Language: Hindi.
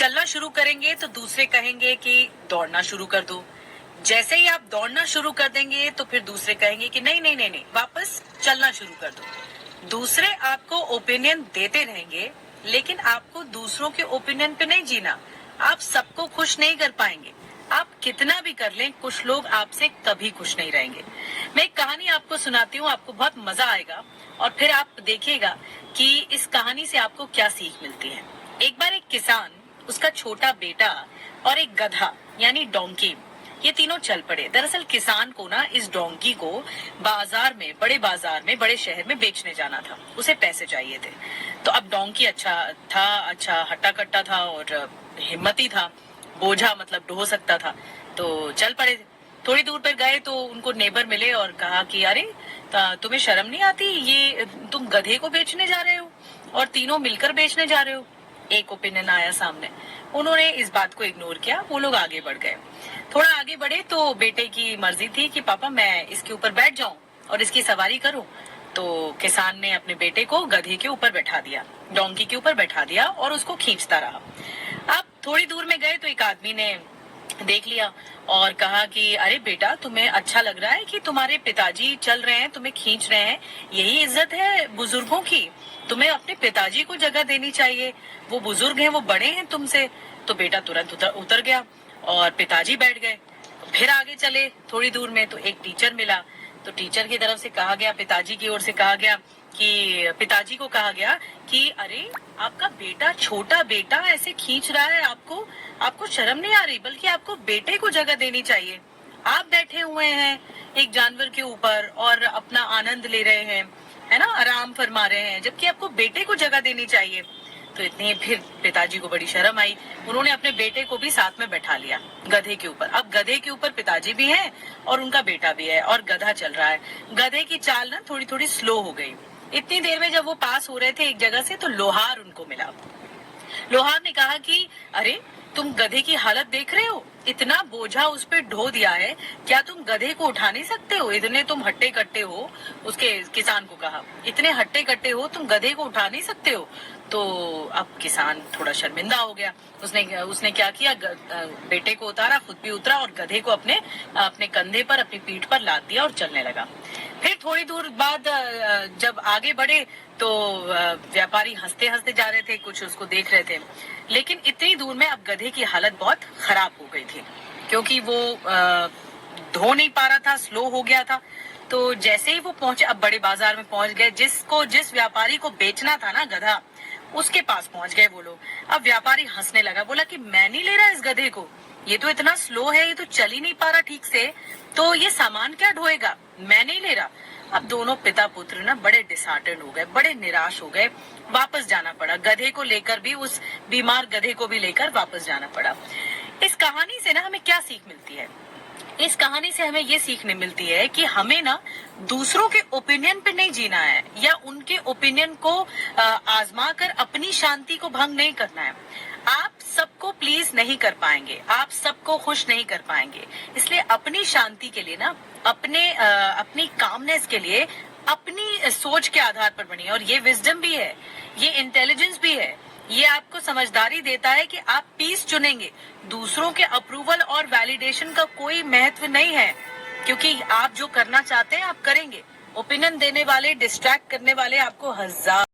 चलना शुरू करेंगे तो दूसरे कहेंगे कि दौड़ना शुरू कर दो। जैसे ही आप दौड़ना शुरू कर देंगे तो फिर दूसरे कहेंगे कि नहीं नहीं नहीं नहीं, वापस चलना शुरू कर दो। दूसरे आपको ओपिनियन देते रहेंगे, लेकिन आपको दूसरों के ओपिनियन पे नहीं जीना। आप सबको खुश नहीं कर पाएंगे। आप कितना भी कर लें, कुछ लोग आपसे कभी खुश नहीं रहेंगे। मैं एक कहानी आपको सुनाती हूँ, आपको बहुत मजा आएगा और फिर आप देखिएगा कि इस कहानी से आपको क्या सीख मिलती है। एक बार एक किसान, उसका छोटा बेटा और एक गधा यानी डोंकी, ये तीनों चल पड़े। दरअसल किसान को ना इस डोंकी को बाजार में, बड़े शहर में बेचने जाना था। उसे पैसे चाहिए थे। तो अब डोंकी अच्छा हट्टा कट्टा था और हिम्मती था, बोझा मतलब ढो सकता था। तो चल पड़े। थोड़ी दूर पर गए तो उनको नेबर मिले और कहा कि अरे तुम्हें शर्म नहीं आती, ये तुम गधे को बेचने जा रहे हो और तीनों मिलकर बेचने जा रहे हो। एक ओपिनियन आया सामने, उन्होंने इस बात को इग्नोर किया, वो लोग आगे बढ़ गए। थोड़ा आगे बढ़े तो बेटे की मर्जी थी कि पापा मैं इसके ऊपर बैठ जाऊं और इसकी सवारी करूं। तो किसान ने अपने बेटे को गधे के ऊपर बैठा दिया, डोंकी के ऊपर बैठा दिया और उसको खींचता रहा। अब थोड़ी दूर में गए तो एक आदमी ने देख लिया और कहा कि अरे बेटा, तुम्हें अच्छा लग रहा है कि तुम्हारे पिताजी चल रहे हैं, तुम्हें खींच रहे हैं, यही इज्जत है बुजुर्गों की। तुम्हें अपने पिताजी को जगह देनी चाहिए, वो बुजुर्ग हैं, वो बड़े हैं तुमसे। तो बेटा तुरंत उतर गया और पिताजी बैठ गए। फिर आगे चले थोड़ी दूर में तो एक टीचर मिला। तो टीचर की तरफ से कहा गया, पिताजी की ओर से कहा गया कि पिताजी को कहा गया कि अरे आपका बेटा, छोटा बेटा ऐसे खींच रहा है, आपको शर्म नहीं आ रही, बल्कि आपको बेटे को जगह देनी चाहिए। आप बैठे हुए हैं एक जानवर के ऊपर और अपना आनंद ले रहे हैं, है ना, आराम फरमा रहे हैं, जबकि आपको बेटे को जगह देनी चाहिए। तो इतने फिर पिताजी को बड़ी शर्म आई, उन्होंने अपने बेटे को भी साथ में बैठा लिया गधे के ऊपर। अब गधे के ऊपर पिताजी भी हैं और उनका बेटा भी है और गधा चल रहा है। गधे की चाल ना थोड़ी थोड़ी स्लो हो गई। इतनी देर में जब वो पास हो रहे थे एक जगह से तो लोहार उनको मिला। लोहार ने कहा कि अरे तुम गधे की हालत देख रहे हो, इतना बोझा उस पे ढो दिया है, क्या तुम गधे को उठा नहीं सकते हो? इतने तुम हट्टे कट्टे हो, उसके किसान को कहा, इतने हट्टे कट्टे हो, तुम गधे को उठा नहीं सकते हो? तो अब किसान थोड़ा शर्मिंदा हो गया। उसने क्या किया, बेटे को उतारा, खुद भी उतरा और गधे को अपने कंधे पर, अपनी पीठ पर लाद दिया और चलने लगा। फिर थोड़ी दूर बाद जब आगे बढ़े तो व्यापारी हंसते हंसते जा रहे थे, कुछ उसको देख रहे थे। लेकिन इतनी दूर में अब गधे की हालत बहुत खराब हो गई थी, क्योंकि वो धो नहीं पा रहा था, स्लो हो गया था। तो जैसे ही वो पहुंचे, अब बड़े बाजार में पहुंच गए, जिस व्यापारी को बेचना था ना गधा, उसके पास पहुंच गए वो लोग। अब व्यापारी हंसने लगा, बोला कि मैं नहीं ले रहा इस गधे को, ये तो इतना स्लो है, ये तो चल ही नहीं पा रहा ठीक से, तो ये सामान क्या ढोएगा, मैं नहीं ले रहा। अब दोनों पिता पुत्र ना बड़े डिसहार्टेंड हो गए, बड़े निराश हो गए, वापस जाना पड़ा। गधे को लेकर भी, उस बीमार गधे को भी लेकर वापस जाना पड़ा। इस कहानी से ना हमें क्या सीख मिलती है? इस कहानी से हमें ये सीखने मिलती है कि हमें ना दूसरों के ओपिनियन पे नहीं जीना है, या उनके ओपिनियन को आजमा कर अपनी शांति को भंग नहीं करना है। आप सबको प्लीज नहीं कर पाएंगे, आप सबको खुश नहीं कर पाएंगे, इसलिए अपनी शांति के लिए ना, अपनी कामनेस के लिए अपनी सोच के आधार पर बनिए। और ये विजडम भी है, ये इंटेलिजेंस भी है, ये आपको समझदारी देता है कि आप पीस चुनेंगे। दूसरों के अप्रूवल और वैलिडेशन का कोई महत्व नहीं है, क्योंकि आप जो करना चाहते हैं आप करेंगे। ओपिनियन देने वाले, डिस्ट्रैक्ट करने वाले आपको हजार